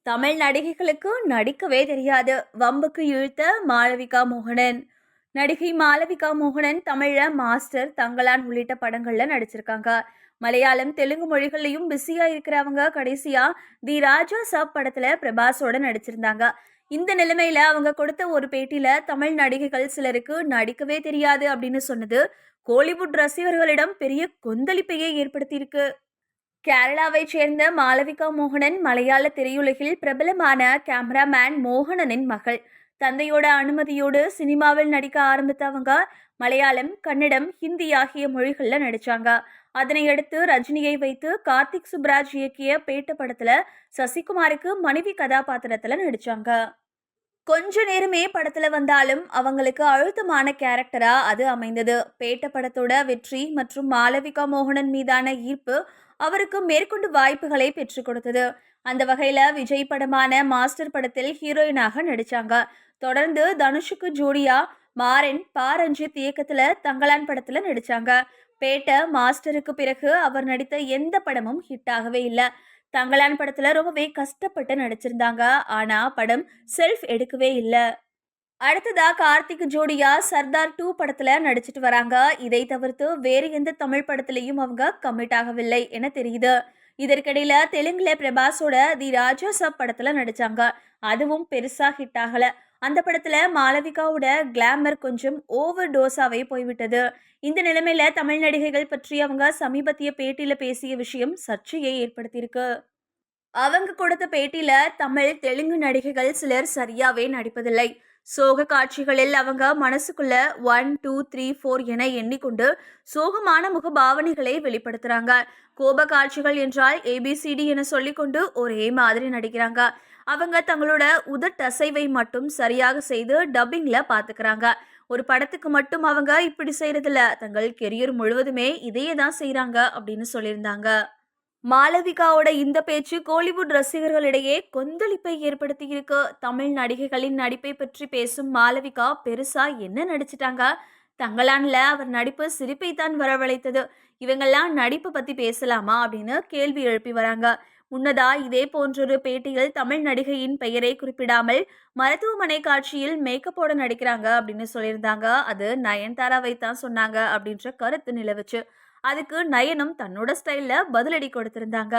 தமிழ் நடிகைகளுக்கு நடிக்கவே தெரியாது, வம்புக்கு இழுத்த மாளவிகா மோகனன். நடிகை மாளவிகா மோகனன் தமிழ்ல மாஸ்டர், தங்கலான் உள்ளிட்ட படங்கள்ல நடிச்சிருக்காங்க. மலையாளம், தெலுங்கு மொழிகள்லையும் பிஸியா இருக்கிறவங்க கடைசியா தி ராஜா சாப் படத்துல பிரபாஸோட நடிச்சிருந்தாங்க. இந்த நிலைமையில அவங்க கொடுத்த ஒரு பேட்டியில தமிழ் நடிகைகள் சிலருக்கு நடிக்கவே தெரியாது அப்படின்னு சொன்னது கோலிவுட் ரசிகர்களிடம் பெரிய கொந்தளிப்பையே ஏற்படுத்தியிருக்கு. கேரளாவை சேர்ந்த மாளவிகா மோகனன் மலையாள திரையுலகில் பிரபலமான கேமராமேன் மோகனனின் மகள். தந்தையோட அனுமதியோடு சினிமாவில் நடிக்க ஆரம்பித்தவங்க மலையாளம், கன்னடம், ஹிந்தி ஆகிய மொழிகள்ல நடிச்சாங்க. அதனையடுத்து ரஜினியை வைத்து கார்த்திக் சுப்ராஜ் இயக்கிய பேட்ட படத்துல சசிகுமாருக்கு மனைவி கதாபாத்திரத்துல நடிச்சாங்க. கொஞ்ச நேரமே படத்துல வந்தாலும் அவங்களுக்கு அழுத்தமான கேரக்டரா அது அமைந்தது. பேட்ட படத்தோட வெற்றி மற்றும் மாளவிகா மோகனன் மீதான ஈர்ப்பு அவருக்கு மேற்கொண்டு வாய்ப்புகளை பெற்றுக் கொடுத்தது. அந்த வகையில விஜய் படமான மாஸ்டர் படத்தில் ஹீரோயினாக நடிச்சாங்க. தொடர்ந்து தனுஷுக்கு ஜோடியா மாறன், பா ரஞ்சித் இயக்கத்துல தங்கலான் படத்துல நடிச்சாங்க. பேட்ட மாஸ்டருக்கு பிறகு அவர் நடித்த எந்த படமும் ஹிட் ஆகவே இல்லை. தங்கலான் படத்துல ரொம்பவே கஷ்டப்பட்டு நடிச்சிருந்தாங்க. ஆனா படம் செல்ஃப் எடுக்கவே இல்லை. அடுத்ததா கார்த்திக் ஜோடியா சர்தார் 2 படத்துல நடிச்சிட்டு வராங்க. இதை தவிர்த்து வேறு எந்த தமிழ் படத்திலையும் அவங்க கமிட் ஆகவில்லை என தெரியுது. இதற்கிடையில தெலுங்குல பிரபாஸோட தி ராஜா சாப் படத்துல நடிச்சாங்க. அதுவும் பெருசா ஹிட் ஆகல. அந்த படத்துல மாளவிகாவோட கிளாமர் கொஞ்சம் ஓவர் டோஸாவே போய்விட்டது. இந்த நிலைமையில தமிழ் நடிகைகள் பற்றி அவங்க சமீபத்திய பேட்டியில பேசிய விஷயம் சர்ச்சையை ஏற்படுத்தியிருக்கு. அவங்க கொடுத்த பேட்டியில தமிழ், தெலுங்கு நடிகைகள் சிலர் சரியாவே நடிப்பதில்லை. சோக காட்சிகளில் அவங்க மனசுக்குள்ள 1 2 3 4 என எண்ணிக்கொண்டு சோகமான முகபாவனைகளை வெளிப்படுத்துறாங்க. கோப காட்சிகள் என்றால் ஏபிசிடி என சொல்லிக்கொண்டு ஒரே மாதிரி நடிக்கிறாங்க. அவங்க தங்களோட உதட்டசைவை மட்டும் சரியாக செய்து டப்பிங்ல பாத்துக்கிறாங்க. ஒரு படத்துக்கு மட்டும் அவங்க இப்படி செய்யறதில்ல, தங்கள் கெரியர் முழுவதுமே இதையே தான் செய்யறாங்க அப்படின்னு சொல்லியிருந்தாங்க. மாளவிகாவோட இந்த பேச்சு கோலிவுட் ரசிகர்களிடையே கொந்தளிப்பை ஏற்படுத்தி இருக்கு. தமிழ் நடிகைகளின் நடிப்பை பற்றி பேசும் மாளவிகா பெருசா என்ன நடிச்சிட்டாங்க? தங்கலான்ல அவர் நடிப்பு சிரிப்பை தான் வரவழைத்தது. இவங்கெல்லாம் நடிப்பு பத்தி பேசலாமா அப்படின்னு கேள்வி எழுப்பி வராங்க. முன்னதா இதே போன்றொரு பேட்டியில் தமிழ் நடிகையின் பெயரை குறிப்பிடாமல் மருத்துவமனை காட்சியில் மேக்கப்போட நடிக்கிறாங்க அப்படின்னு சொல்லியிருந்தாங்க. அது நயன்தாராவை தான் சொன்னாங்க அப்படின்ற கருத்து நிலவுச்சு. அதுக்கு நயனும் தன்னோட ஸ்டைல்ல பதிலடி கொடுத்திருந்தாங்க.